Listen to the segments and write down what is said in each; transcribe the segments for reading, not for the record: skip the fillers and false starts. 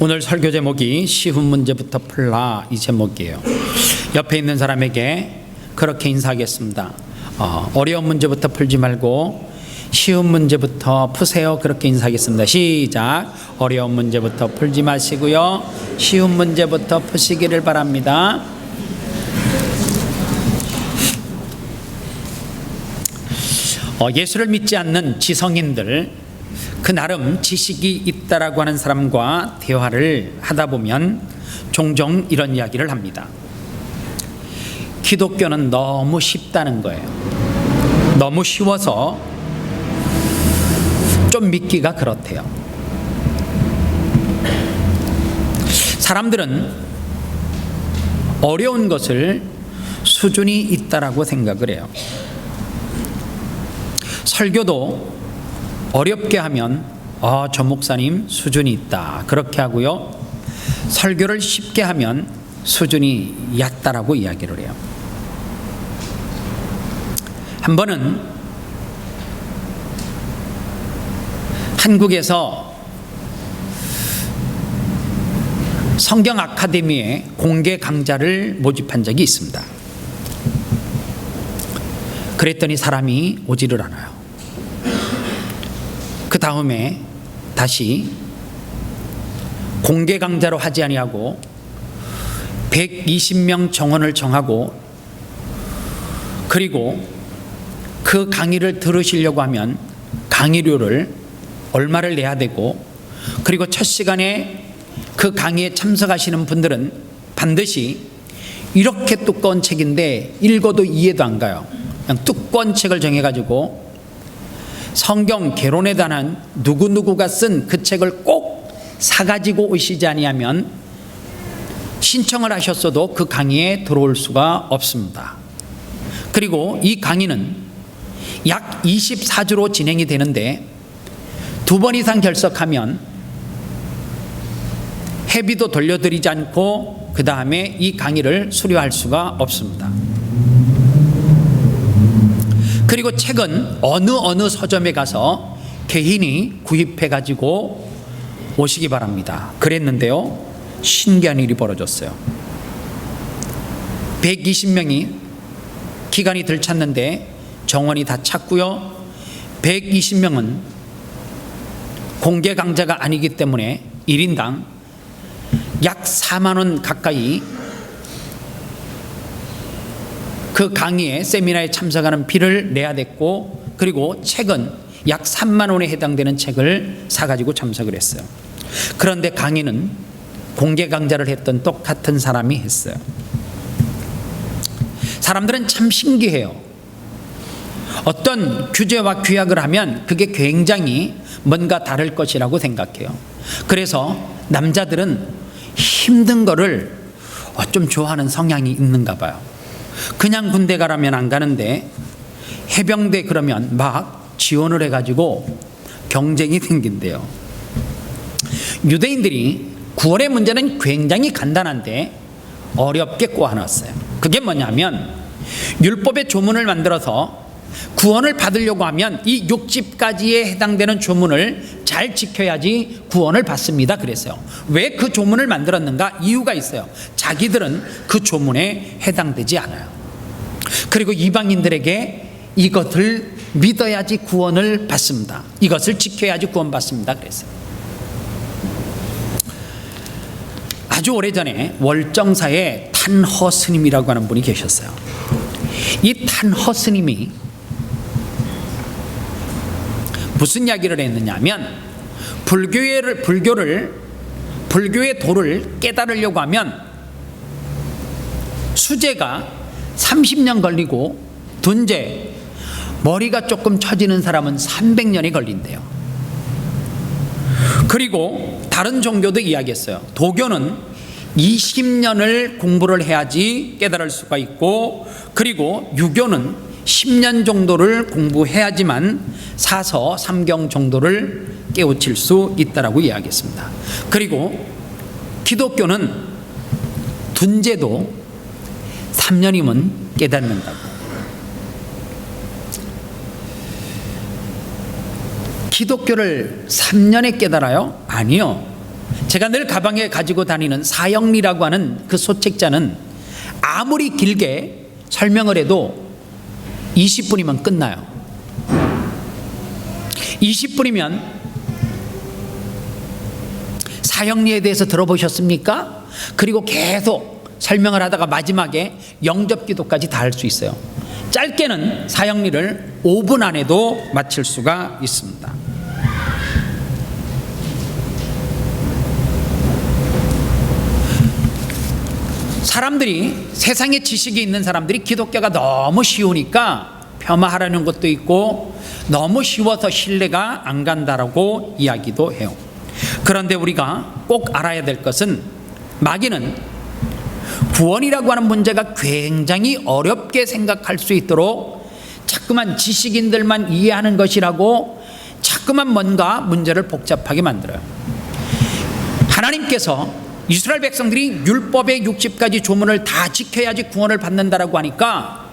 오늘 설교 제목이 쉬운 문제부터 풀라 이 제목이에요. 옆에 있는 사람에게 그렇게 인사하겠습니다. 어려운 문제부터 풀지 말고 쉬운 문제부터 푸세요. 그렇게 인사하겠습니다. 시작. 어려운 문제부터 풀지 마시고요, 쉬운 문제부터 푸시기를 바랍니다. 예수를 믿지 않는 지성인들, 그 나름 지식이 있다라고 하는 사람과 대화를 하다 보면 종종 이런 이야기를 합니다. 기독교는 너무 쉽다는 거예요. 너무 쉬워서 좀 믿기가 그렇대요. 사람들은 어려운 것을 수준이 있다라고 생각을 해요. 설교도 어렵게 하면 저 목사님 수준이 있다 그렇게 하고요, 설교를 쉽게 하면 수준이 얕다라고 이야기를 해요. 한 번은 한국에서 성경 아카데미에 공개 강좌를 모집한 적이 있습니다. 그랬더니 사람이 오지를 않아요. 그 다음에 다시 공개 강좌로 하지 아니하고 120명 정원을 정하고, 그리고 그 강의를 들으시려고 하면 강의료를 얼마를 내야 되고, 그리고 첫 시간에 그 강의에 참석하시는 분들은 반드시 이렇게 두꺼운 책인데 읽어도 이해도 안 가요. 그냥 두꺼운 책을 정해가지고 성경 개론에 관한 누구누구가 쓴 그 책을 꼭 사가지고 오시지 아니하면 신청을 하셨어도 그 강의에 들어올 수가 없습니다. 그리고 이 강의는 약 24주로 진행이 되는데 2번 이상 결석하면 회비도 돌려드리지 않고 그 다음에 이 강의를 수료할 수가 없습니다. 그리고 책은 어느 서점에 가서 개인이 구입해 가지고 오시기 바랍니다. 그랬는데요, 신기한 일이 벌어졌어요. 120명이 기간이 들찼는데 정원이 다 찼고요, 120명은 공개 강좌가 아니기 때문에 1인당 약 4만 원 가까이 그 강의에 세미나에 참석하는 비를 내야 됐고, 그리고 책은 약 3만 원에 해당되는 책을 사가지고 참석을 했어요. 그런데 강의는 공개 강좌를 했던 똑같은 사람이 했어요. 사람들은 참 신기해요. 어떤 규제와 규약을 하면 그게 굉장히 뭔가 다를 것이라고 생각해요. 그래서 남자들은 힘든 거를 좀 좋아하는 성향이 있는가 봐요. 그냥 군대 가라면 안 가는데 해병대 그러면 막 지원을 해가지고 경쟁이 생긴대요. 유대인들이 구원의 문제는 굉장히 간단한데 어렵게 꼬아놨어요. 그게 뭐냐면 율법의 조문을 만들어서 구원을 받으려고 하면 이 6집까지에 해당되는 조문을 잘 지켜야지 구원을 받습니다 그랬어요. 왜 그 조문을 만들었는가? 이유가 있어요. 자기들은 그 조문에 해당되지 않아요. 그리고 이방인들에게 이것을 믿어야지 구원을 받습니다, 이것을 지켜야지 구원받습니다 그랬어요. 아주 오래전에 월정사에 탄허 스님이라고 하는 분이 계셨어요. 이 탄허 스님이 무슨 이야기를 했느냐 하면 불교의 도를 깨달으려고 하면 수제가 30년 걸리고 둔제, 머리가 조금 처지는 사람은 300년이 걸린대요. 그리고 다른 종교도 이야기했어요. 도교는 20년을 공부를 해야지 깨달을 수가 있고, 그리고 유교는 10년 정도를 공부해야지만 사서 삼경 정도를 깨우칠 수 있다라고 이야기했습니다. 그리고 기독교는 둔제도 3년이면 깨닫는다고. 기독교를 3년에 깨달아요? 아니요. 제가 늘 가방에 가지고 다니는 사형리라고 하는 그 소책자는 아무리 길게 설명을 해도 20분이면 끝나요. 20분이면 사형리에 대해서 들어보셨습니까? 그리고 계속 설명을 하다가 마지막에 영접기도까지 다 할 수 있어요. 짧게는 사형리를 5분 안에도 마칠 수가 있습니다. 사람들이, 세상에 지식이 있는 사람들이 기독교가 너무 쉬우니까 폄하하려는 것도 있고 너무 쉬워서 신뢰가 안 간다라고 이야기도 해요. 그런데 우리가 꼭 알아야 될 것은, 마귀는 구원이라고 하는 문제가 굉장히 어렵게 생각할 수 있도록 자꾸만 지식인들만 이해하는 것이라고 자꾸만 뭔가 문제를 복잡하게 만들어요. 하나님께서 이스라엘 백성들이 율법의 60가지 조문을 다 지켜야지 구원을 받는다라고 하니까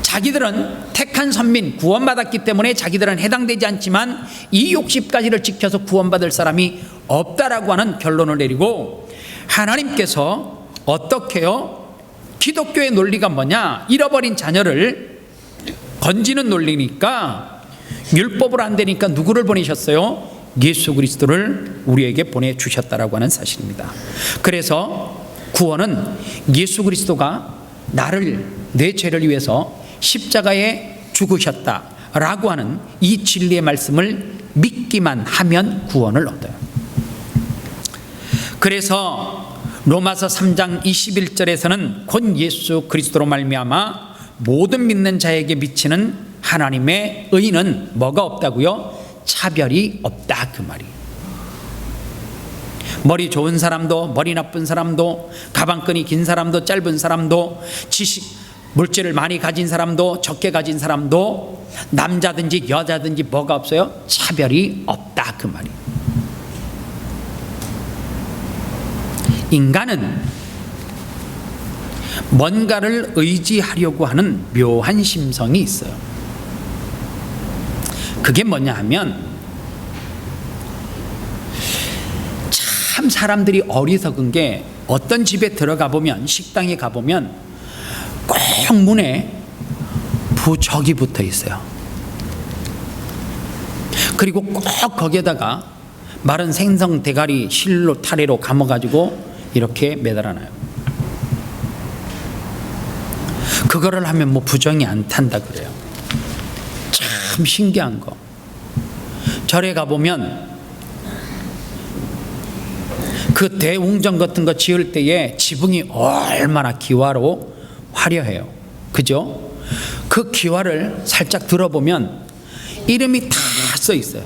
자기들은 택한 선민, 구원받았기 때문에 자기들은 해당되지 않지만 이 60가지를 지켜서 구원받을 사람이 없다라고 하는 결론을 내리고, 하나님께서 어떻게 해요? 기독교의 논리가 뭐냐? 잃어버린 자녀를 건지는 논리니까 율법으로 안 되니까 누구를 보내셨어요? 예수 그리스도를 우리에게 보내주셨다라고 하는 사실입니다. 그래서 구원은 예수 그리스도가 나를, 내 죄를 위해서 십자가에 죽으셨다라고 하는 이 진리의 말씀을 믿기만 하면 구원을 얻어요. 그래서 로마서 3장 21절에서는 곧 예수 그리스도로 말미암아 모든 믿는 자에게 미치는 하나님의 의는 뭐가 없다고요? 차별이 없다, 그 말이. 머리 좋은 사람도, 머리 나쁜 사람도, 가방끈이 긴 사람도, 짧은 사람도, 지식, 물질을 많이 가진 사람도, 적게 가진 사람도, 남자든지 여자든지 뭐가 없어요? 차별이 없다, 그 말이. 인간은 뭔가를 의지하려고 하는 묘한 심성이 있어요. 그게 뭐냐 하면, 참 사람들이 어리석은 게, 어떤 집에 들어가 보면, 식당에 가보면 꼭 문에 부적이 붙어 있어요. 그리고 꼭 거기에다가 마른 생선 대가리 실로 타래로 감아가지고 이렇게 매달아놔요. 그거를 하면 뭐 부정이 안 탄다 그래요. 참 신기한 거. 절에 가보면 그 대웅전 같은 거 지을 때에 지붕이 얼마나 기와로 화려해요. 그죠? 그 기와를 살짝 들어보면 이름이 다 써 있어요.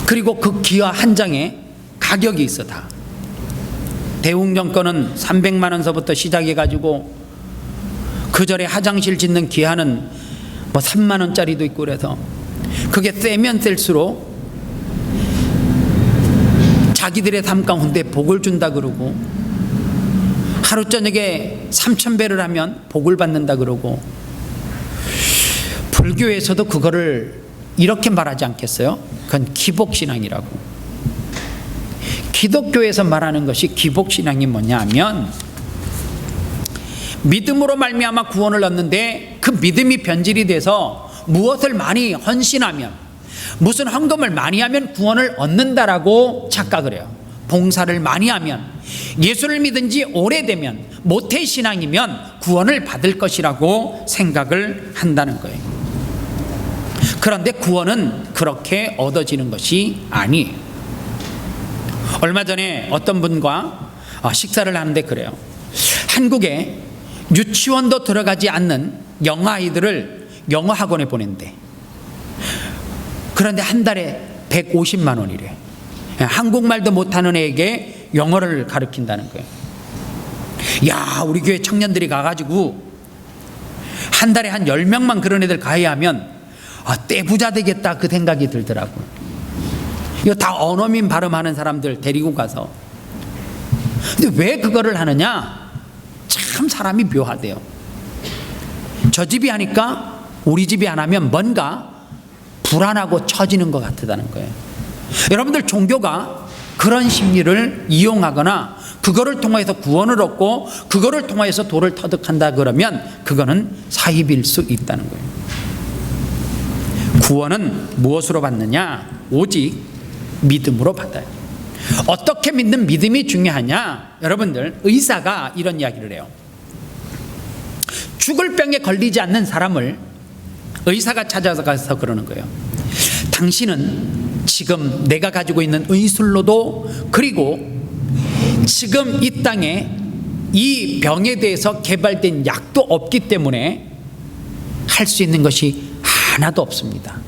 그리고 그 기와 한 장에 가격이 있어. 다. 대웅전 거는 300만 원서부터 시작해가지고 그 절에 화장실 짓는 기와는 뭐 3만 원짜리도 있고, 그래서 그게 세면 셀수록 자기들의 삶 가운데 복을 준다 그러고, 하루 저녁에 3,000배를 하면 복을 받는다 그러고, 불교에서도 그거를 이렇게 말하지 않겠어요? 그건 기복신앙이라고. 기독교에서 말하는 것이 기복신앙이 뭐냐 하면, 믿음으로 말미암아 구원을 얻는데 그 믿음이 변질이 돼서 무엇을 많이 헌신하면, 무슨 헌금을 많이 하면 구원을 얻는다라고 착각을 해요. 봉사를 많이 하면, 예수를 믿은 지 오래되면, 모태신앙이면 구원을 받을 것이라고 생각을 한다는 거예요. 그런데 구원은 그렇게 얻어지는 것이 아니에요. 얼마 전에 어떤 분과 식사를 하는데 그래요. 한국에 유치원도 들어가지 않는 영어 아이들을 영어 학원에 보낸대. 그런데 한 달에 150만 원이래. 한국말도 못하는 애에게 영어를 가르친다는 거예요. 야, 우리 교회 청년들이 가가지고 한 달에 한 10명만 그런 애들 가야 하면 떼부자 되겠다, 그 생각이 들더라고요. 이거 다 언어민 발음하는 사람들 데리고 가서. 근데 왜 그거를 하느냐? 참 사람이 묘하대요. 저 집이 하니까 우리 집이 안 하면 뭔가 불안하고 처지는 것 같다는 거예요. 여러분들 종교가 그런 심리를 이용하거나 그거를 통해서 구원을 얻고 그거를 통해서 도를 터득한다 그러면 그거는 사입일 수 있다는 거예요. 구원은 무엇으로 받느냐? 오직 믿음으로 받아요. 어떻게 믿는 믿음이 중요하냐? 여러분들, 의사가 이런 이야기를 해요. 죽을 병에 걸리지 않는 사람을 의사가 찾아가서 그러는 거예요. 당신은 지금 내가 가지고 있는 의술로도, 그리고 지금 이 땅에 이 병에 대해서 개발된 약도 없기 때문에 할 수 있는 것이 하나도 없습니다.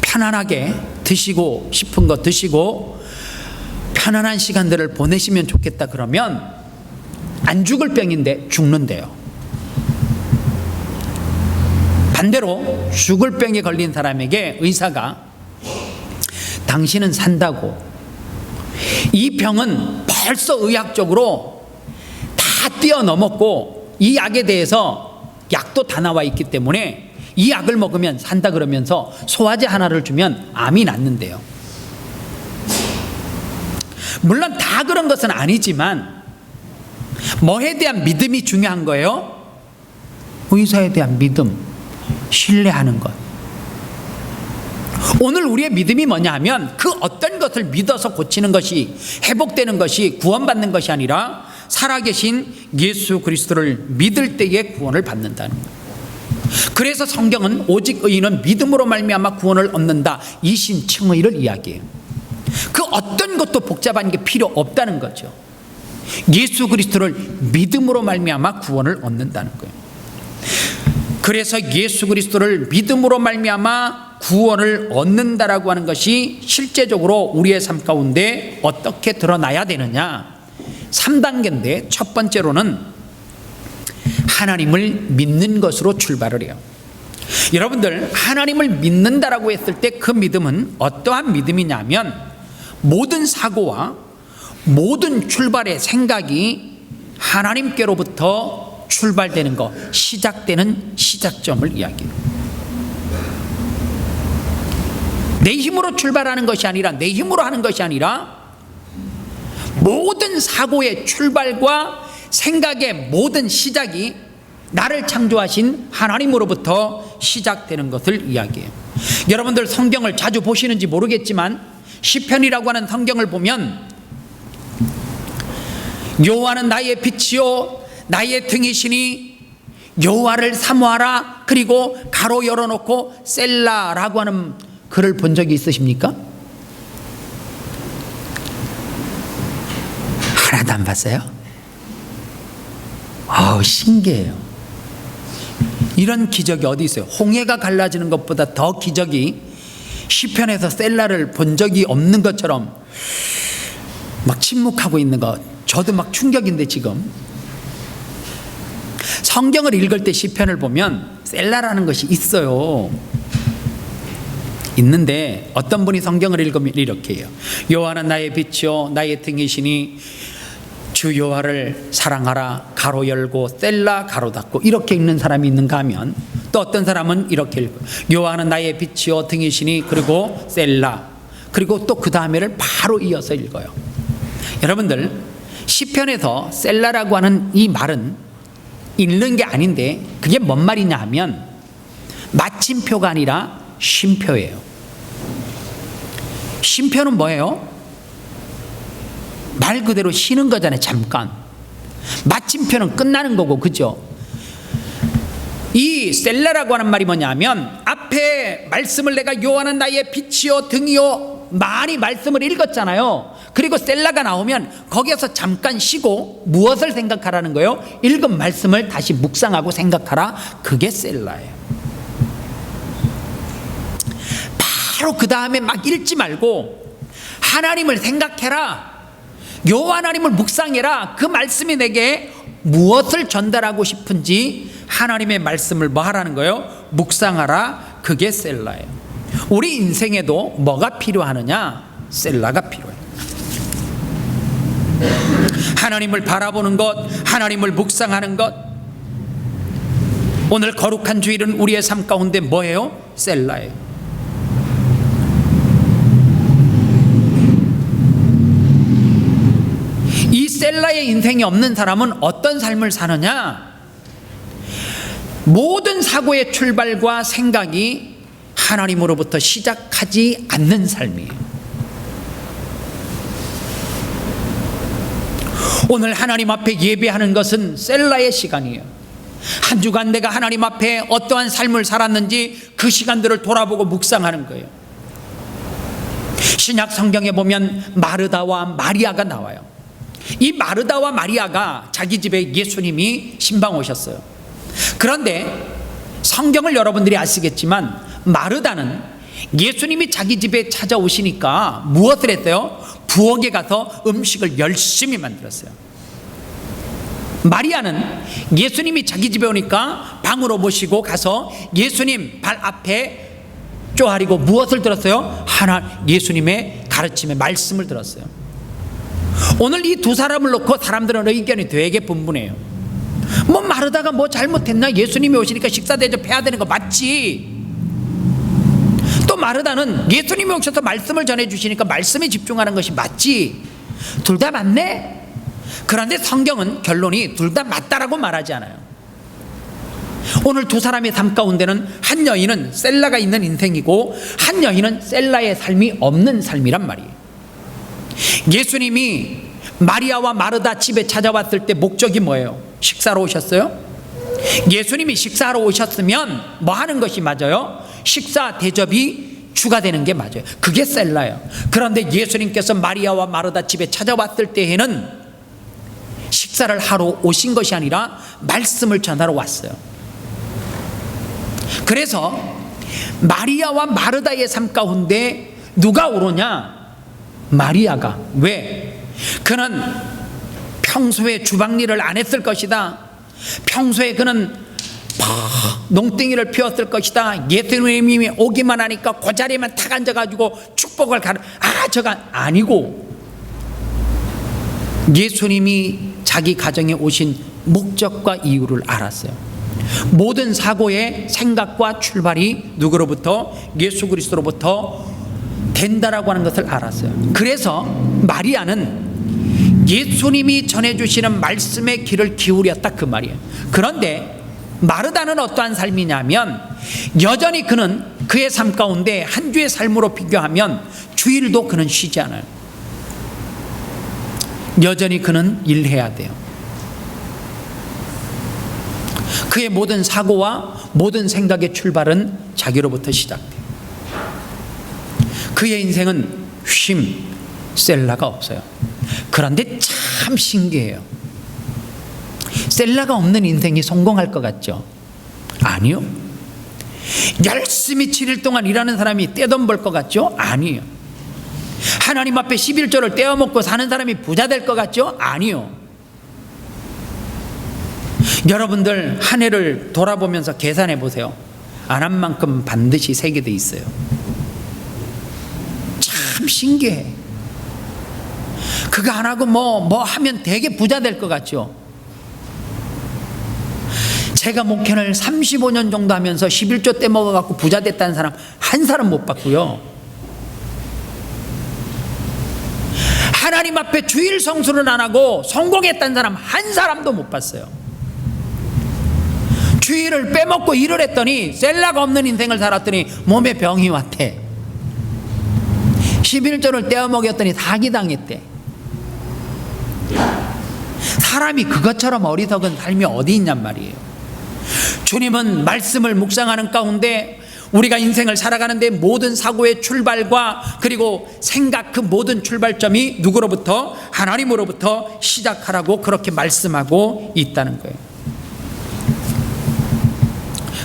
편안하게 드시고 싶은 거 드시고 편안한 시간들을 보내시면 좋겠다 그러면 안 죽을 병인데 죽는데요. 반대로 죽을 병에 걸린 사람에게 의사가 당신은 산다고, 이 병은 벌써 의학적으로 다 뛰어넘었고 이 약에 대해서 약도 다 나와 있기 때문에 이 약을 먹으면 산다 그러면서 소화제 하나를 주면 암이 낫는데요. 물론 다 그런 것은 아니지만 뭐에 대한 믿음이 중요한 거예요? 의사에 대한 믿음, 신뢰하는 것. 오늘 우리의 믿음이 뭐냐 하면 그 어떤 것을 믿어서 고치는 것이, 회복되는 것이, 구원받는 것이 아니라 살아계신 예수 그리스도를 믿을 때에 구원을 받는다는 거예요. 그래서 성경은 오직 의인은 믿음으로 말미암아 구원을 얻는다, 이신칭의를 이야기해요. 그 어떤 것도 복잡한 게 필요 없다는 거죠. 예수 그리스도를 믿음으로 말미암아 구원을 얻는다는 거예요. 그래서 예수 그리스도를 믿음으로 말미암아 구원을 얻는다라고 하는 것이 실제적으로 우리의 삶 가운데 어떻게 드러나야 되느냐? 3단계인데 첫 번째로는 하나님을 믿는 것으로 출발을 해요. 여러분들, 하나님을 믿는다라고 했을 때 그 믿음은 어떠한 믿음이냐면 모든 사고와 모든 출발의 생각이 하나님께로부터 출발되는 것, 시작되는 시작점을 이야기해요. 내 힘으로 출발하는 것이 아니라, 내 힘으로 하는 것이 아니라 모든 사고의 출발과 생각의 모든 시작이 나를 창조하신 하나님으로부터 시작되는 것을 이야기해요. 여러분들 성경을 자주 보시는지 모르겠지만 시편이라고 하는 성경을 보면 여호와는 나의 빛이요 나의 등이시니 여호와를 사모하라, 그리고 가로 열어놓고 셀라라고 하는 글을 본 적이 있으십니까? 하나도 안 봤어요? 신기해요. 이런 기적이 어디 있어요? 홍해가 갈라지는 것보다 더 기적이 시편에서 셀라를 본 적이 없는 것처럼 막 침묵하고 있는 것, 저도 막 충격인데, 지금 성경을 읽을 때 시편을 보면 셀라라는 것이 있어요. 있는데 어떤 분이 성경을 읽으면 이렇게 해요. 여호와는 나의 빛이요 나의 등이시니 주 여호와를 사랑하라, 가로 열고 셀라 가로 닫고, 이렇게 읽는 사람이 있는가 하면 또 어떤 사람은 이렇게 읽어요. 여호와는 나의 빛이요 등이시니, 그리고 셀라, 그리고 또 그 다음에를 바로 이어서 읽어요. 여러분들, 시편에서 셀라라고 하는 이 말은 읽는 게 아닌데 그게 뭔 말이냐 하면 마침표가 아니라 쉼표예요. 쉼표는 뭐예요? 말 그대로 쉬는 거잖아요. 잠깐. 마침표는 끝나는 거고, 그죠? 이 셀라라고 하는 말이 뭐냐면 앞에 말씀을 내가 여호와는 나의 빛이요 등이요 많이 말씀을 읽었잖아요. 그리고 셀라가 나오면 거기에서 잠깐 쉬고 무엇을 생각하라는 거예요? 읽은 말씀을 다시 묵상하고 생각하라. 그게 셀라예요. 바로 그 다음에 막 읽지 말고 하나님을 생각해라, 여호와 하나님을 묵상해라. 그 말씀이 내게 무엇을 전달하고 싶은지 하나님의 말씀을 뭐 하라는 거예요? 묵상하라. 그게 셀라예요. 우리 인생에도 뭐가 필요하느냐? 셀라가 필요해요. 하나님을 바라보는 것, 하나님을 묵상하는 것. 오늘 거룩한 주일은 우리의 삶 가운데 뭐예요? 셀라예요. 셀라의 인생이 없는 사람은 어떤 삶을 사느냐? 모든 사고의 출발과 생각이 하나님으로부터 시작하지 않는 삶이에요. 오늘 하나님 앞에 예배하는 것은 셀라의 시간이에요. 한 주간 내가 하나님 앞에 어떠한 삶을 살았는지 그 시간들을 돌아보고 묵상하는 거예요. 신약 성경에 보면 마르다와 마리아가 나와요. 이 마르다와 마리아가 자기 집에 예수님이 신방 오셨어요. 그런데 성경을 여러분들이 아시겠지만 마르다는 예수님이 자기 집에 찾아오시니까 무엇을 했어요? 부엌에 가서 음식을 열심히 만들었어요. 마리아는 예수님이 자기 집에 오니까 방으로 모시고 가서 예수님 발 앞에 쪼아리고 무엇을 들었어요? 예수님의 가르침의 말씀을 들었어요. 오늘 이 두 사람을 놓고 사람들은 의견이 되게 분분해요. 뭐 마르다가 뭐 잘못했나? 예수님이 오시니까 식사 대접해야 되는 거 맞지? 또 마르다는 예수님이 오셔서 말씀을 전해주시니까 말씀에 집중하는 것이 맞지? 둘 다 맞네? 그런데 성경은 결론이 둘 다 맞다라고 말하지 않아요. 오늘 두 사람의 삶 가운데는 한 여인은 셀라가 있는 인생이고 한 여인은 셀라의 삶이 없는 삶이란 말이에요. 예수님이 마리아와 마르다 집에 찾아왔을 때 목적이 뭐예요? 식사로 오셨어요? 예수님이 식사로 오셨으면 뭐 하는 것이 맞아요? 식사 대접이 추가되는 게 맞아요. 그게 셀라예요. 그런데 예수님께서 마리아와 마르다 집에 찾아왔을 때에는 식사를 하러 오신 것이 아니라 말씀을 전하러 왔어요. 그래서 마리아와 마르다의 삶 가운데 누가 오르냐? 마리아가. 왜? 그는 평소에 주방일을 안 했을 것이다. 평소에 그는 농땡이를 피웠을 것이다. 예수님이 오기만 하니까 그 자리에만 탁 앉아가지고 축복을 저가 아니고 예수님이 자기 가정에 오신 목적과 이유를 알았어요. 모든 사고의 생각과 출발이 누구로부터? 예수 그리스도로부터 된다라고 하는 것을 알았어요. 그래서 마리아는 예수님이 전해주시는 말씀의 귀를 기울였다 그 말이에요. 그런데 마르다는 어떠한 삶이냐면 여전히 그는 그의 삶 가운데 한 주의 삶으로 비교하면 주일도 그는 쉬지 않아요. 여전히 그는 일해야 돼요. 그의 모든 사고와 모든 생각의 출발은 자기로부터 시작돼요. 그의 인생은 셀라가 없어요. 그런데 참 신기해요. 셀라가 없는 인생이 성공할 것 같죠? 아니요. 열심히 7일 동안 일하는 사람이 떼돈 벌 것 같죠? 아니요. 하나님 앞에 11조를 떼어먹고 사는 사람이 부자 될 것 같죠? 아니요. 여러분들 한 해를 돌아보면서 계산해 보세요. 안 한 만큼 반드시 세게 돼 있어요. 참 신기해. 그거 안 하고 뭐 하면 되게 부자 될 것 같죠? 제가 목회를 35년 정도 하면서 11조 떼먹어갖고 부자 됐다는 사람 한 사람 못 봤고요. 하나님 앞에 주일 성수를 안 하고 성공했다는 사람 한 사람도 못 봤어요. 주일을 빼먹고 일을 했더니 셀라가 없는 인생을 살았더니 몸에 병이 왔대. 11조를 떼어먹였더니 사기당했대. 사람이 그것처럼 어리석은 삶이 어디 있냔 말이에요. 주님은 말씀을 묵상하는 가운데 우리가 인생을 살아가는데 모든 사고의 출발과 그리고 생각 그 모든 출발점이 누구로부터? 하나님으로부터 시작하라고 그렇게 말씀하고 있다는 거예요.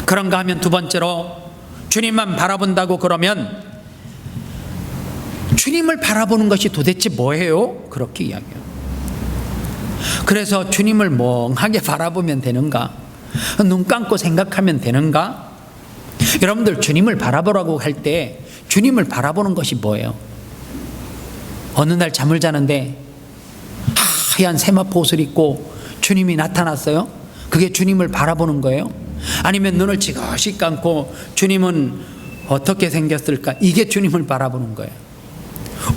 그런가 하면 두 번째로 주님만 바라본다고 그러면 주님을 바라보는 것이 도대체 뭐예요? 그렇게 이야기해요. 그래서 주님을 멍하게 바라보면 되는가? 눈 감고 생각하면 되는가? 여러분들 주님을 바라보라고 할 때 주님을 바라보는 것이 뭐예요? 어느 날 잠을 자는데 하얀 세마포 옷을 입고 주님이 나타났어요? 그게 주님을 바라보는 거예요? 아니면 눈을 지그시 감고 주님은 어떻게 생겼을까? 이게 주님을 바라보는 거예요.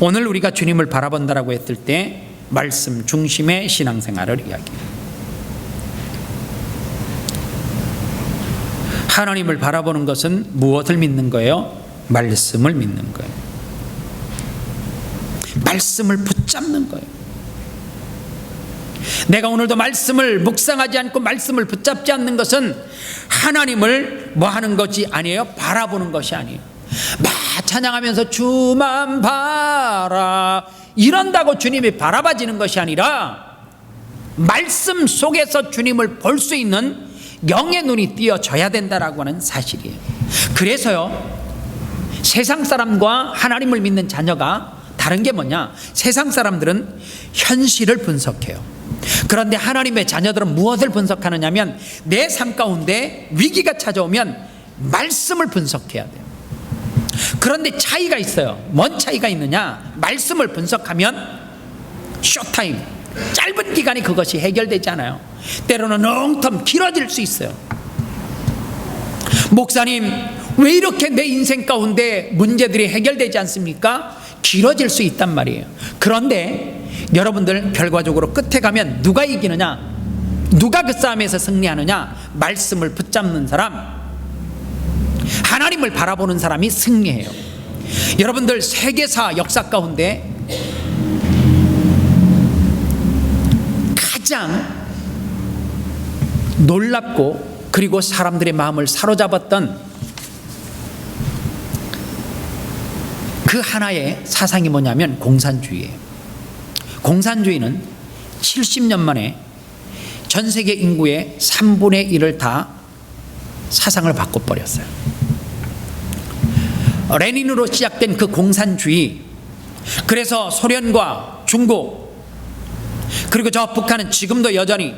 오늘 우리가 주님을 바라본다라고 했을 때 말씀 중심의 신앙생활을 이야기해요. 하나님을 바라보는 것은 무엇을 믿는 거예요? 말씀을 믿는 거예요. 말씀을 붙잡는 거예요. 내가 오늘도 말씀을 묵상하지 않고 말씀을 붙잡지 않는 것은 하나님을 뭐 하는 것이 아니에요? 바라보는 것이 아니에요. 막 찬양하면서 주만 바라 이런다고 주님이 바라봐지는 것이 아니라 말씀 속에서 주님을 볼 수 있는 영의 눈이 띄어져야 된다라고 하는 사실이에요. 그래서요, 세상 사람과 하나님을 믿는 자녀가 다른 게 뭐냐? 세상 사람들은 현실을 분석해요. 그런데 하나님의 자녀들은 무엇을 분석하느냐면 내 삶 가운데 위기가 찾아오면 말씀을 분석해야 돼요. 그런데 차이가 있어요. 뭔 차이가 있느냐? 말씀을 분석하면 쇼타임, 짧은 기간에 그것이 해결되지 않아요. 때로는 엉텀 길어질 수 있어요. 목사님, 왜 이렇게 내 인생 가운데 문제들이 해결되지 않습니까? 길어질 수 있단 말이에요. 그런데 여러분들 결과적으로 끝에 가면 누가 이기느냐? 누가 그 싸움에서 승리하느냐? 말씀을 붙잡는 사람, 하나님을 바라보는 사람이 승리해요. 여러분들 세계사 역사 가운데 가장 놀랍고 그리고 사람들의 마음을 사로잡았던 그 하나의 사상이 뭐냐면 공산주의예요. 공산주의는 70년 만에 전 세계 인구의 3분의 1을 다 사상을 바꿔버렸어요. 레닌으로 시작된 그 공산주의, 그래서 소련과 중국, 그리고 저 북한은 지금도 여전히,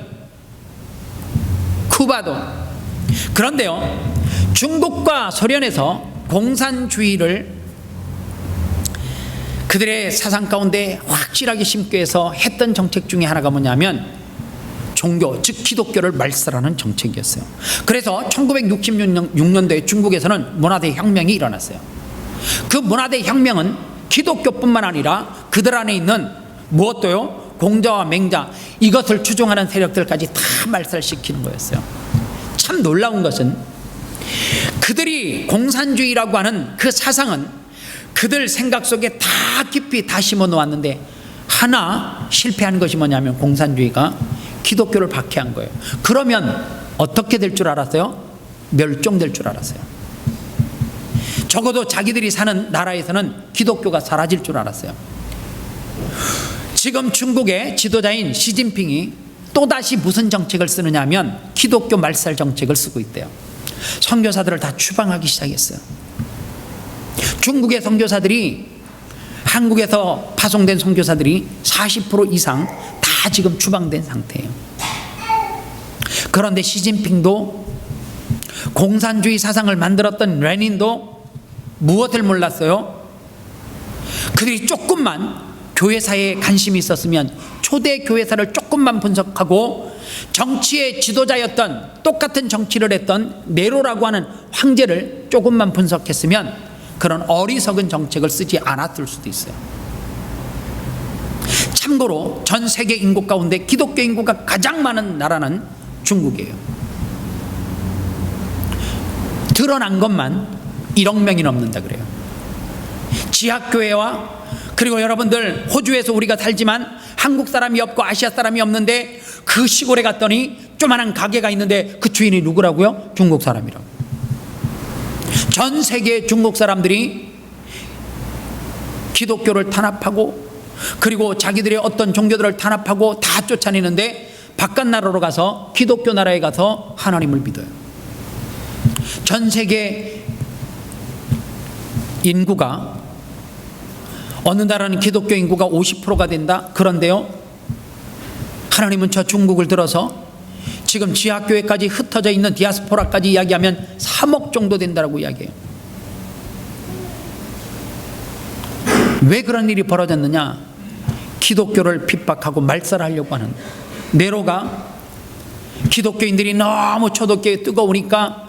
쿠바도. 그런데요, 중국과 소련에서 공산주의를 그들의 사상 가운데 확실하게 심기 위해서 했던 정책 중에 하나가 뭐냐면 종교, 즉 기독교를 말살하는 정책이었어요. 그래서 1966년도에 중국에서는 문화대 혁명이 일어났어요. 그 문화대 혁명은 기독교뿐만 아니라 그들 안에 있는 무엇도요? 공자와 맹자, 이것을 추종하는 세력들까지 다 말살시키는 거였어요. 참 놀라운 것은 그들이 공산주의라고 하는 그 사상은 그들 생각 속에 다 깊이 다 심어 놓았는데 하나 실패한 것이 뭐냐면 공산주의가 기독교를 박해한 거예요. 그러면 어떻게 될 줄 알았어요? 멸종될 줄 알았어요. 적어도 자기들이 사는 나라에서는 기독교가 사라질 줄 알았어요. 지금 중국의 지도자인 시진핑이 또다시 무슨 정책을 쓰느냐 하면 기독교 말살 정책을 쓰고 있대요. 선교사들을 다 추방하기 시작했어요. 중국의 선교사들이, 한국에서 파송된 선교사들이 40% 이상 다 지금 추방된 상태예요. 그런데 시진핑도, 공산주의 사상을 만들었던 레닌도 무엇을 몰랐어요? 그들이 조금만 교회사에 관심이 있었으면, 초대 교회사를 조금만 분석하고 정치의 지도자였던, 똑같은 정치를 했던 네로라고 하는 황제를 조금만 분석했으면 그런 어리석은 정책을 쓰지 않았을 수도 있어요. 참고로 전 세계 인구 가운데 기독교 인구가 가장 많은 나라는 중국이에요. 드러난 것만 1억 명이 넘는다 그래요. 지하교회와, 그리고 여러분들 호주에서 우리가 살지만 한국 사람이 없고 아시아 사람이 없는데 그 시골에 갔더니 조그만한 가게가 있는데 그 주인이 누구라고요? 중국 사람이라고. 전 세계 중국 사람들이 기독교를 탄압하고, 그리고 자기들의 어떤 종교들을 탄압하고 다 쫓아내는데 바깥 나라로 가서, 기독교 나라에 가서 하나님을 믿어요. 전 세계 인구가, 어느 나라는 기독교 인구가 50%가 된다. 그런데요, 하나님은 저 중국을 들어서 지금 지하교회까지 흩어져 있는 디아스포라까지 이야기하면 3억 정도 된다고 이야기해요. 왜 그런 일이 벌어졌느냐? 기독교를 핍박하고 말살하려고 하는 네로가 기독교인들이 너무 초독교에 뜨거우니까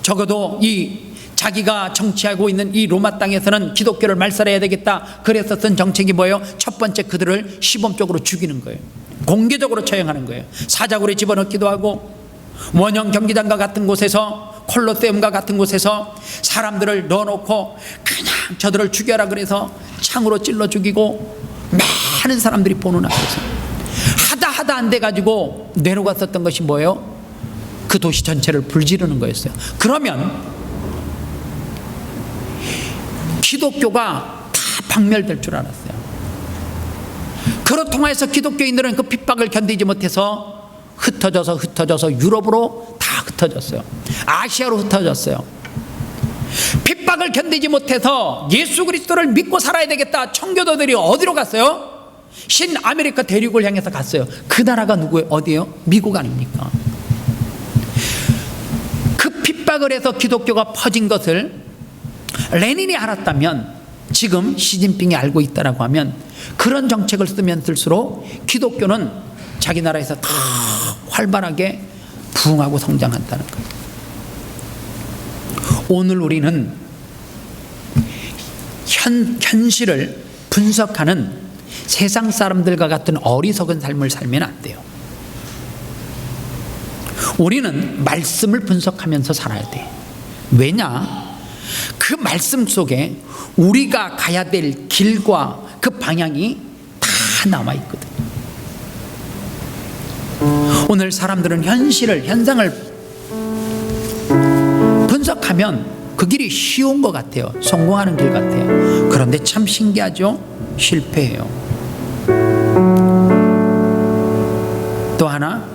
적어도 이 자기가 정치하고 있는 이 로마 땅에서는 기독교를 말살해야 되겠다. 그래서 쓴 정책이 뭐예요? 첫 번째 그들을 시범적으로 죽이는 거예요. 공개적으로 처형하는 거예요. 사자굴에 집어넣기도 하고, 원형 경기장과 같은 곳에서, 콜로세움과 같은 곳에서 사람들을 넣어놓고 그냥 저들을 죽여라 그래서 창으로 찔러 죽이고, 많은 사람들이 보는 앞에서 하다 안 돼가지고 내려갔었던 것이 뭐예요? 그 도시 전체를 불지르는 거였어요. 그러면 기독교가 다 박멸될 줄 알았어요. 그로 통해서 기독교인들은 그 핍박을 견디지 못해서 흩어져서 유럽으로 다 흩어졌어요. 아시아로 흩어졌어요. 핍박을 견디지 못해서 예수 그리스도를 믿고 살아야 되겠다. 청교도들이 어디로 갔어요? 신아메리카 대륙을 향해서 갔어요. 그 나라가 누구예요? 어디예요? 미국 아닙니까? 그 핍박을 해서 기독교가 퍼진 것을 레닌이 알았다면, 지금 시진핑이 알고 있다라고 하면, 그런 정책을 쓰면 쓸수록 기독교는 자기 나라에서 다 활발하게 부흥하고 성장한다는 거예요. 오늘 우리는 현실을 분석하는 세상 사람들과 같은 어리석은 삶을 살면 안 돼요. 우리는 말씀을 분석하면서 살아야 돼. 왜냐? 그 말씀 속에 우리가 가야 될 길과 그 방향이 다 남아 있거든. 오늘 사람들은 현상을 분석하면 그 길이 쉬운 것 같아요. 성공하는 길 같아요. 그런데 참 신기하죠? 실패해요. 또 하나,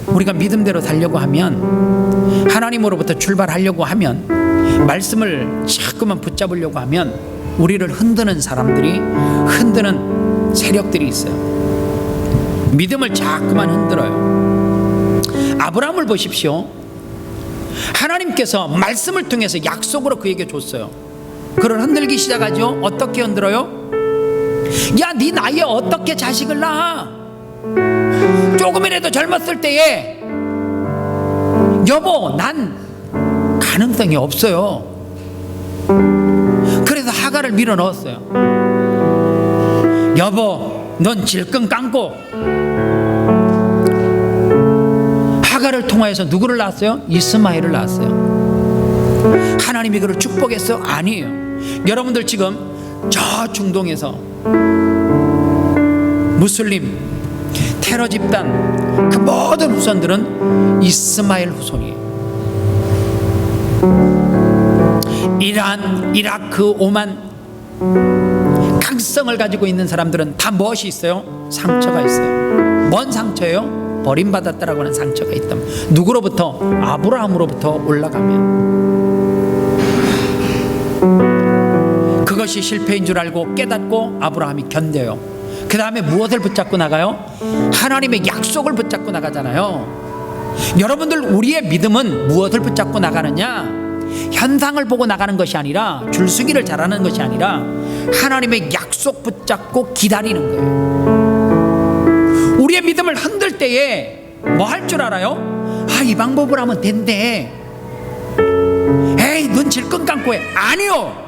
우리가 믿음대로 살려고 하면, 하나님으로부터 출발하려고 하면, 말씀을 자꾸만 붙잡으려고 하면 우리를 흔드는 사람들이, 흔드는 세력들이 있어요. 믿음을 자꾸만 흔들어요. 아브라함을 보십시오. 하나님께서 말씀을 통해서 약속으로 그에게 줬어요. 그를 흔들기 시작하죠. 어떻게 흔들어요? 야, 네 나이에 어떻게 자식을 낳아? 조금이라도 젊었을 때에, 여보, 난 가능성이 없어요. 그래서 하갈을 밀어 넣었어요. 여보, 넌 질끈 감고. 하갈을 통하여서 누구를 낳았어요? 이스마엘을 낳았어요. 하나님이 그를 축복했어요? 아니에요. 여러분들 지금 저 중동에서 무슬림 테러 집단 그 모든 후손들은 이스마엘 후손이에요. 이란, 이라크, 오만, 강성을 가지고 있는 사람들은 다 무엇이 있어요? 상처가 있어요. 뭔 상처예요? 버림받았다라고 하는 상처가 있다면, 누구로부터? 아브라함으로부터 올라가면 그것이 실패인 줄 알고 깨닫고 아브라함이 견뎌요. 그 다음에 무엇을 붙잡고 나가요? 하나님의 약속을 붙잡고 나가잖아요. 여러분들, 우리의 믿음은 무엇을 붙잡고 나가느냐? 현상을 보고 나가는 것이 아니라, 줄서기를 잘하는 것이 아니라 하나님의 약속 붙잡고 기다리는 거예요. 우리의 믿음을 흔들 때에 뭐 할 줄 알아요? 아, 이 방법을 하면 된대. 에이, 눈 질끈 감고 해. 아니요.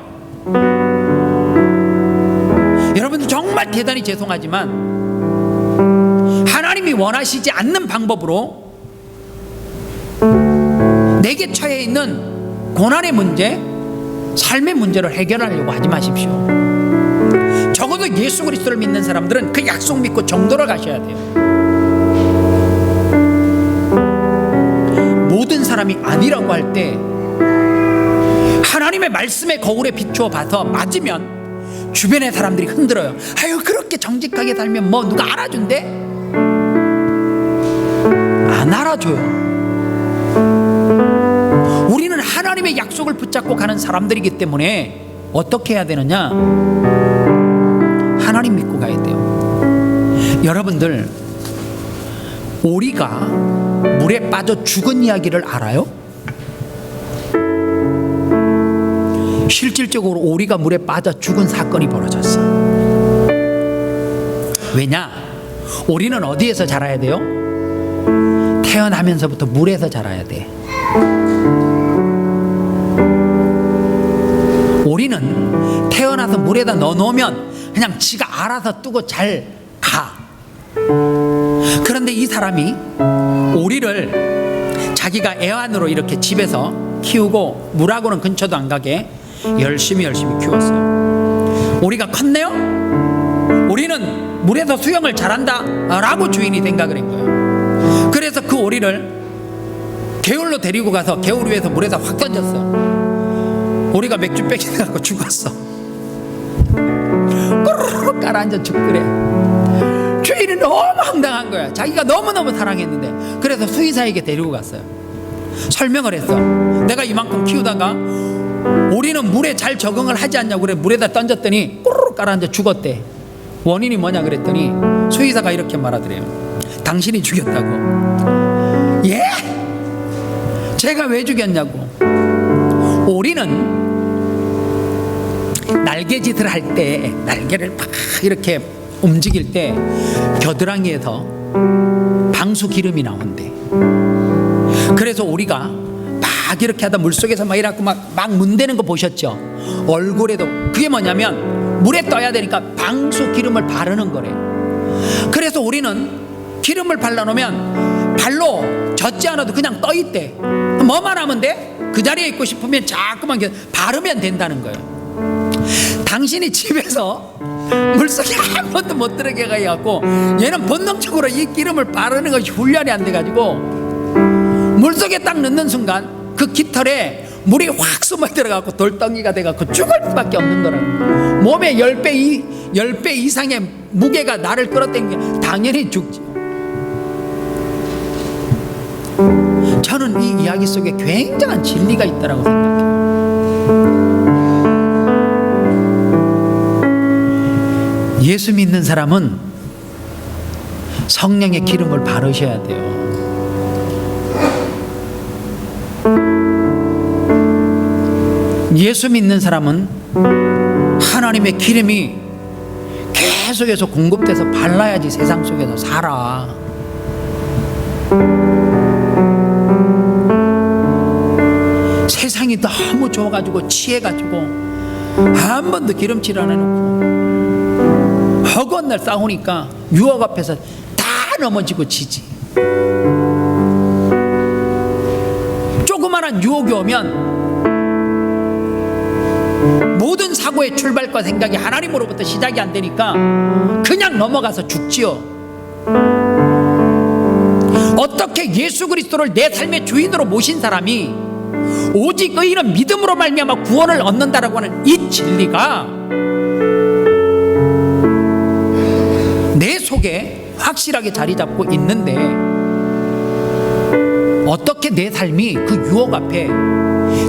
여러분들 정말 대단히 죄송하지만 하나님이 원하시지 않는 방법으로 내게 처해 있는 고난의 문제, 삶의 문제를 해결하려고 하지 마십시오. 적어도 예수 그리스도를 믿는 사람들은 그 약속 믿고 정도로 가셔야 돼요. 모든 사람이 아니라고 할 때 하나님의 말씀의 거울에 비추어 봐서 맞으면 주변의 사람들이 흔들어요. 아유, 그렇게 정직하게 살면 뭐 누가 알아준대? 안 알아줘요. 우리는 하나님의 약속을 붙잡고 가는 사람들이기 때문에 어떻게 해야 되느냐? 하나님 믿고 가야 돼요. 여러분들, 오리가 물에 빠져 죽은 이야기를 알아요? 실질적으로 오리가 물에 빠져 죽은 사건이 벌어졌어. 왜냐? 오리는 어디에서 자라야 돼요? 태어나면서부터 물에서 자라야 돼. 오리는 태어나서 물에다 넣어놓으면 그냥 지가 알아서 뜨고 잘 가. 그런데 이 사람이 오리를 자기가 애완으로 이렇게 집에서 키우고 물하고는 근처도 안 가게 열심히 키웠어요. 오리가 컸네요. 오리는 물에서 수영을 잘한다 라고 주인이 생각을 한 거예요. 그래서 그 오리를 개울로 데리고 가서 개울 위에서 물에다 확 던졌어. 오리가 맥주 뺏겨갖고 죽었어. 꼬르륵 가라앉아 죽더래. 주인이 너무 황당한 거야. 자기가 너무너무 사랑했는데. 그래서 수의사에게 데리고 갔어요. 설명을 했어. 내가 이만큼 키우다가 오리는 물에 잘 적응을 하지 않냐고 그래. 물에다 던졌더니 꼬르륵 가라앉아 죽었대. 원인이 뭐냐 그랬더니 수의사가 이렇게 말하더래요. 당신이 죽였다고. 예? 제가 왜 죽였냐고. 오리는 날개짓을 할 때, 날개를 막 이렇게 움직일 때 겨드랑이에서 방수 기름이 나온대. 그래서 오리가 막 이렇게 하다 물속에서 막 이렇게 막 문대는 거 보셨죠? 얼굴에도. 그게 뭐냐면 물에 떠야 되니까 방수 기름을 바르는 거래. 그래서 오리는 기름을 발라놓으면 발로 젖지 않아도 그냥 떠 있대. 뭐만 하면 돼? 그 자리에 있고 싶으면 자꾸만 바르면 된다는 거예요. 당신이 집에서 물속에 한 번도 못 들어게 가갖고 얘는 본능적으로 이 기름을 바르는 것이 훈련이 안 돼가지고 물속에 딱 넣는 순간 그 깃털에 물이 확 숨어들어가고 돌덩이가 돼갖고 죽을 수밖에 없는 거라고. 몸에 10배 이상의 무게가 나를 끌어당기면 당연히 죽지. 저는 이 이야기 속에 굉장한 진리가 있다고 생각해요. 예수 믿는 사람은 성령의 기름을 바르셔야 돼요. 예수 믿는 사람은 하나님의 기름이 계속해서 공급돼서 발라야지 세상 속에서 살아. 세상이 너무 좋아가지고 취해가지고 한 번도 기름칠 안 해놓고 허구한 날 싸우니까 유혹 앞에서 다 넘어지고 지지. 조그마한 유혹이 오면 모든 사고의 출발과 생각이 하나님으로부터 시작이 안 되니까 그냥 넘어가서 죽지요. 어떻게 예수 그리스도를 내 삶의 주인으로 모신 사람이 오직 의인은 믿음으로 말미암아 구원을 얻는다라고 하는 이 진리가 내 속에 확실하게 자리 잡고 있는데 어떻게 내 삶이 그 유혹 앞에,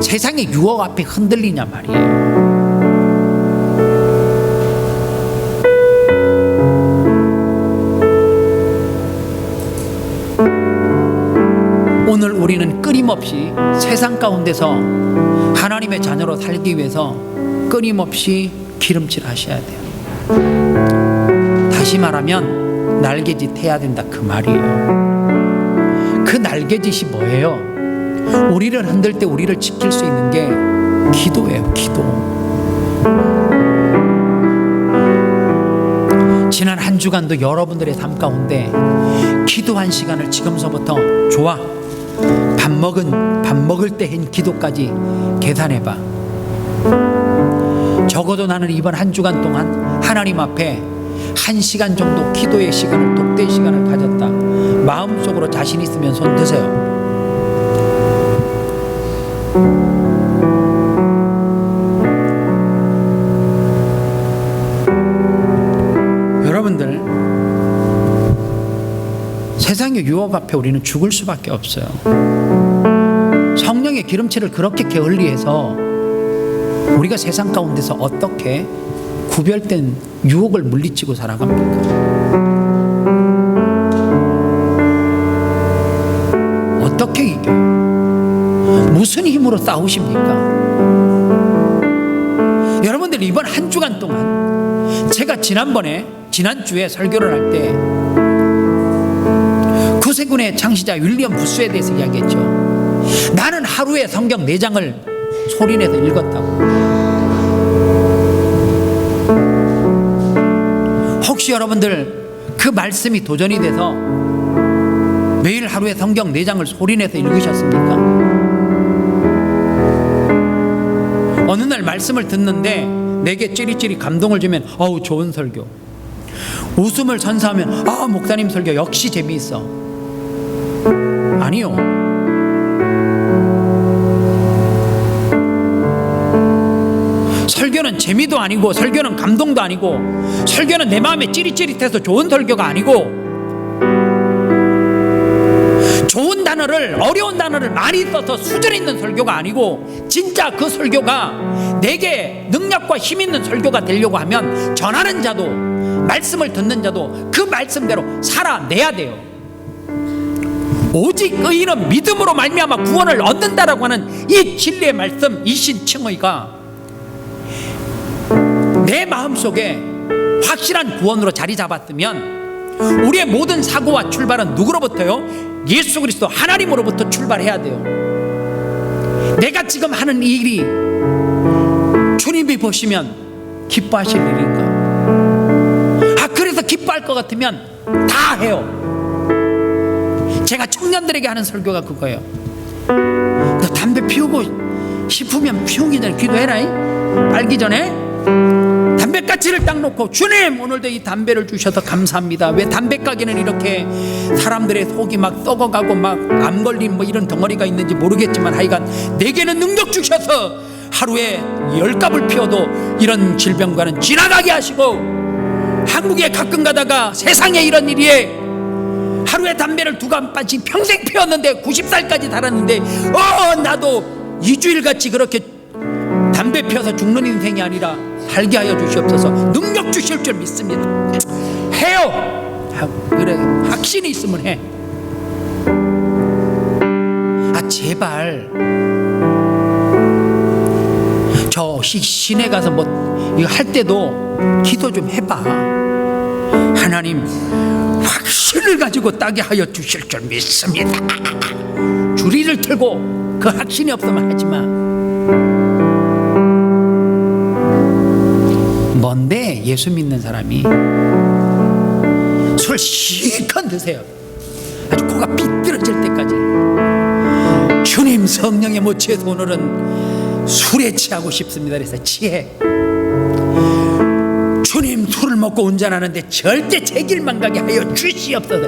세상의 유혹 앞에 흔들리냐 말이에요. 오늘 우리는 끊임없이 세상 가운데서 하나님의 자녀로 살기 위해서 끊임없이 기름칠 하셔야 돼요. 다시 말하면 날개짓 해야 된다 그 말이에요. 그 날개짓이 뭐예요? 우리를 흔들 때 우리를 지킬 수 있는 게 기도예요. 기도. 지난 한 주간도 여러분들의 삶 가운데 기도한 시간을 지금서부터 좋아, 밥 먹을 때 한 기도까지 계산해봐. 적어도 나는 이번 한 주간 동안 하나님 앞에 1시간 정도 기도의 시간을, 독대의 시간을 가졌다. 마음속으로 자신 있으면 손 드세요. 여러분들, 세상의 유혹 앞에 우리는 죽을 수밖에 없어요. 성령의 기름칠을 그렇게 게을리해서 우리가 세상 가운데서 어떻게 구별된 유혹을 물리치고 살아갑니까? 어떻게 이겨요? 무슨 힘으로 싸우십니까? 여러분들, 이번 한 주간 동안 제가 지난주에 설교를 할 때 구세군의 창시자 윌리엄 부스에 대해서 이야기했죠. 나는 하루에 성경 4장을 소리내서 읽었다고. 혹시 여러분들 그 말씀이 도전이 돼서 매일 하루에 성경 4장을 소리내서 읽으셨습니까? 어느 날 말씀을 듣는데 내게 찌릿찌릿 감동을 주면 어우 좋은 설교, 웃음을 선사하면 아 목사님 설교 역시 재미있어. 아니요, 설교는 재미도 아니고 설교는 감동도 아니고 설교는 내 마음에 찌릿찌릿해서 좋은 설교가 아니고 좋은 단어를, 어려운 단어를 많이 써서 수준 있는 설교가 아니고 진짜 그 설교가 내게 능력과 힘 있는 설교가 되려고 하면 전하는 자도 말씀을 듣는 자도 그 말씀대로 살아내야 돼요. 오직 의인은 믿음으로 말미암아 구원을 얻는다라고 하는 이 진리의 말씀, 이 신칭의가 내 마음속에 확실한 구원으로 자리 잡았으면 우리의 모든 사고와 출발은 누구로부터요? 예수 그리스도 하나님으로부터 출발해야 돼요. 내가 지금 하는 이 일이 주님이 보시면 기뻐하실 일인가? 아 그래서 기뻐할 것 같으면 다 해요. 제가 청년들에게 하는 설교가 그거예요. 너 담배 피우고 싶으면 피우기 전에 기도해라. 빨기 전에 담배가지를 딱 놓고 주님 오늘도 이 담배를 주셔서 감사합니다. 왜 담배가게는 이렇게 사람들의 속이 막 썩어가고 막 암 걸린 뭐 이런 덩어리가 있는지 모르겠지만 하여간 내게는 능력 주셔서 하루에 10갑을 피워도 이런 질병과는 지나가게 하시고, 한국에 가끔 가다가 세상에 이런 일이 하루에 담배를 2갑까지 평생 피웠는데 90살까지 살았는데 나도 2주일같이 그렇게 담배 피워서 죽는 인생이 아니라 살게 하여 주시옵소서. 능력 주실 줄 믿습니다. 해요. 그래 확신이 있으면 해. 아 제발 저 시내 가서 뭐 이거 할 때도 기도 좀 해봐. 하나님 확신을 가지고 따게 하여 주실 줄 믿습니다. 주리를 틀고 그 확신이 없으면 하지마. 뭔데 예수 믿는 사람이 술 실컷 드세요. 아주 코가 삐뚤어질 때까지. 주님 성령의 모치에서 오늘은 술에 취하고 싶습니다. 그래서 취해. 주님 술을 먹고 운전하는데 절대 제 길만 가게 하여 주시옵소서.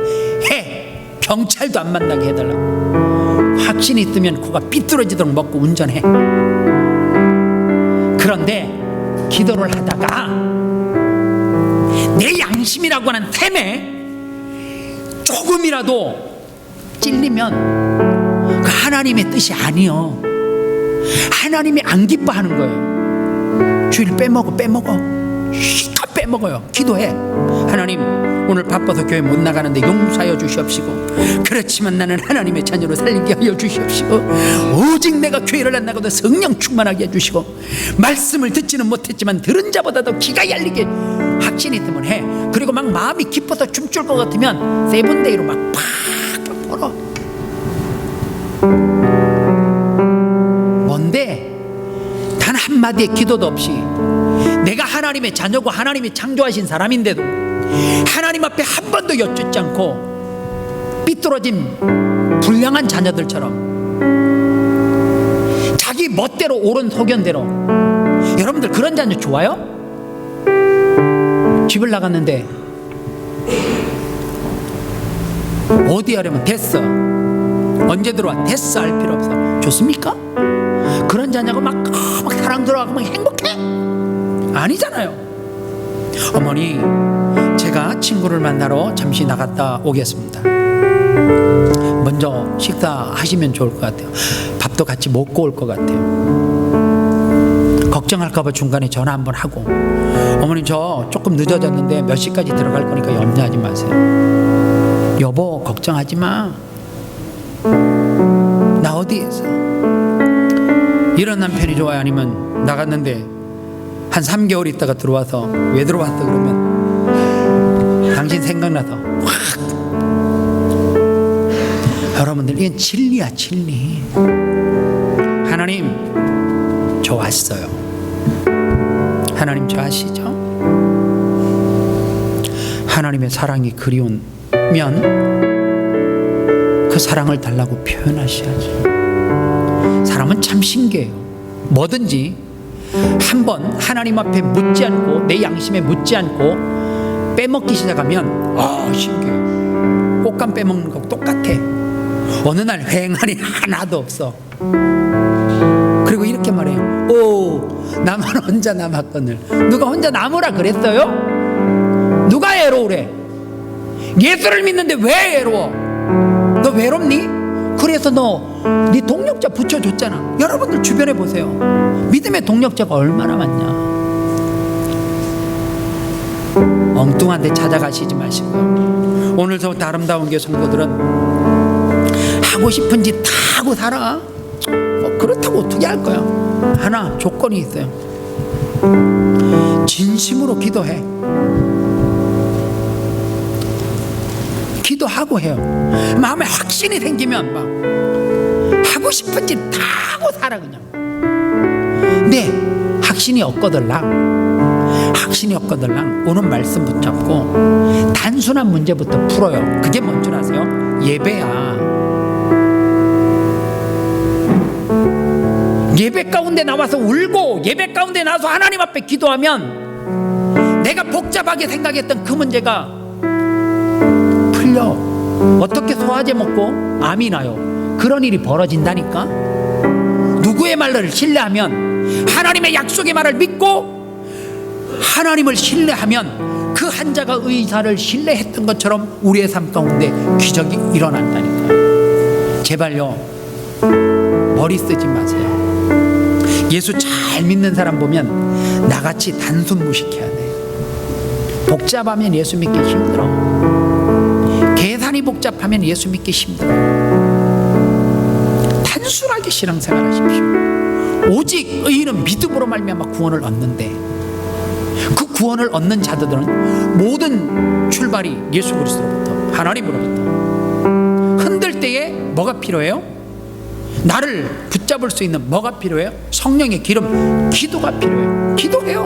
해. 경찰도 안 만나게 해달라고. 확신이 있으면 코가 삐뚤어지도록 먹고 운전해. 그런데 기도를 하다가 내 양심이라고 하는 템에 조금이라도 찔리면 그 하나님의 뜻이 아니요. 하나님이 안 기뻐하는 거예요. 주일 빼먹어 실컷 빼먹어요. 기도해. 하나님 오늘 바빠서 교회 못 나가는데 용서하여 주시옵시고, 그렇지만 나는 하나님의 자녀로 살게 하여 주시옵시고, 오직 내가 교회를 안 나가도 성령 충만하게 해주시고, 말씀을 듣지는 못했지만 들은 자보다도 귀가 열리게 확신이 있으면 해. 그리고 막 마음이 기뻐서 춤출 것 같으면 세븐데이로 막 팍팍 벌어. 뭔데 단 한마디의 기도도 없이 내가 하나님의 자녀고 하나님이 창조하신 사람인데도 하나님 앞에 한 번도 여쭙지 않고 삐뚤어진 불량한 자녀들처럼 자기 멋대로 옳은 소견대로. 여러분들 그런 자녀 좋아요? 집을 나갔는데 어디 하려면 됐어, 언제 들어와 됐어 할 필요 없어. 좋습니까? 그런 자녀가 막 사랑 들어가고 막 행복해? 아니잖아요. 어머니 제가 친구를 만나러 잠시 나갔다 오겠습니다. 먼저 식사하시면 좋을 것 같아요. 밥도 같이 먹고 올 것 같아요. 걱정할까봐 중간에 전화 한번 하고, 어머니 저 조금 늦어졌는데 몇 시까지 들어갈 거니까 염려하지 마세요. 여보 걱정하지 마. 나 어디 있어? 이런 남편이 좋아요? 아니면 나갔는데 한 3개월 있다가 들어와서 왜 들어왔어 그러면 당신 생각나서 확. 여러분들 이건 진리야 진리. 하나님 좋았어요. 하나님 좋아하시죠? 하나님의 사랑이 그리우면 그 사랑을 달라고 표현하셔야죠. 사람은 참 신기해요. 뭐든지 한번 하나님 앞에 묻지 않고, 내 양심에 묻지 않고 빼먹기 시작하면 신기해요. 꽃감 빼먹는 거하고 똑같아. 어느 날 휑하니 하나도 없어. 그리고 이렇게 말해요. 나만 혼자 남았거늘. 누가 혼자 남으라 그랬어요? 누가 외로우래? 예수를 믿는데 왜 외로워? 너 외롭니? 그래서 네 동력자 붙여줬잖아. 여러분들 주변에 보세요. 믿음의 동력자가 얼마나 많냐. 엉뚱한 데 찾아가시지 마시고요. 오늘서부터 아름다운 교회 성도들은 하고 싶은 짓 다 하고 살아. 그렇다고 어떻게 할 거야? 하나 조건이 있어요. 진심으로 기도해. 기도하고 해요. 마음에 확신이 생기면 막 하고 싶은 짓 다 하고 살아 그냥. 네, 확신이 없거들랑 오는 말씀 붙잡고 단순한 문제부터 풀어요. 그게 뭔 줄 아세요? 예배야. 예배 가운데 나와서 울고, 예배 가운데 나와서 하나님 앞에 기도하면 내가 복잡하게 생각했던 그 문제가 풀려. 어떻게 소화제 먹고 암이 나요? 그런 일이 벌어진다니까. 누구의 말을 신뢰하면, 하나님의 약속의 말을 믿고 하나님을 신뢰하면 그 한 자가 의사를 신뢰했던 것처럼 우리의 삶 가운데 기적이 일어난다니까요. 제발요, 머리 쓰지 마세요. 예수 잘 믿는 사람 보면 나같이 단순 무식해야 돼. 복잡하면 예수 믿기 힘들어. 계산이 복잡하면 예수 믿기 힘들어. 단순하게 신앙생활 하십시오. 오직 의인은 믿음으로 말미암아 구원을 얻는데, 그 구원을 얻는 자들은 모든 출발이 예수 그리스도로부터, 하나님으로부터. 흔들 때에 뭐가 필요해요? 나를 붙잡을 수 있는 뭐가 필요해요? 성령의 기름, 기도가 필요해요. 기도해요.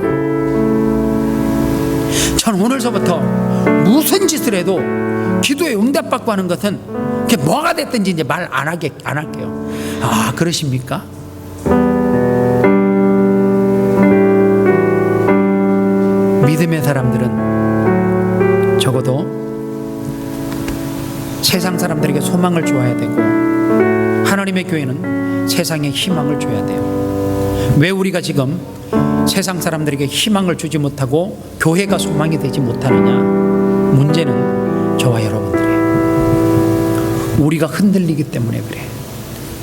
전 오늘서부터 무슨 짓을 해도 기도에 응답받고 하는 것은 그게 뭐가 됐든지 이제 말 안 할게요. 그러십니까? 믿음의 사람들은 적어도 세상 사람들에게 소망을 줘야 되고, 하나님의 교회는 세상에 희망을 줘야 돼요. 왜 우리가 지금 세상 사람들에게 희망을 주지 못하고 교회가 소망이 되지 못하느냐? 문제는 저와 여러분들이에요. 우리가 흔들리기 때문에 그래.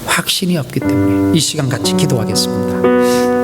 확신이 없기 때문에. 이 시간 같이 기도하겠습니다.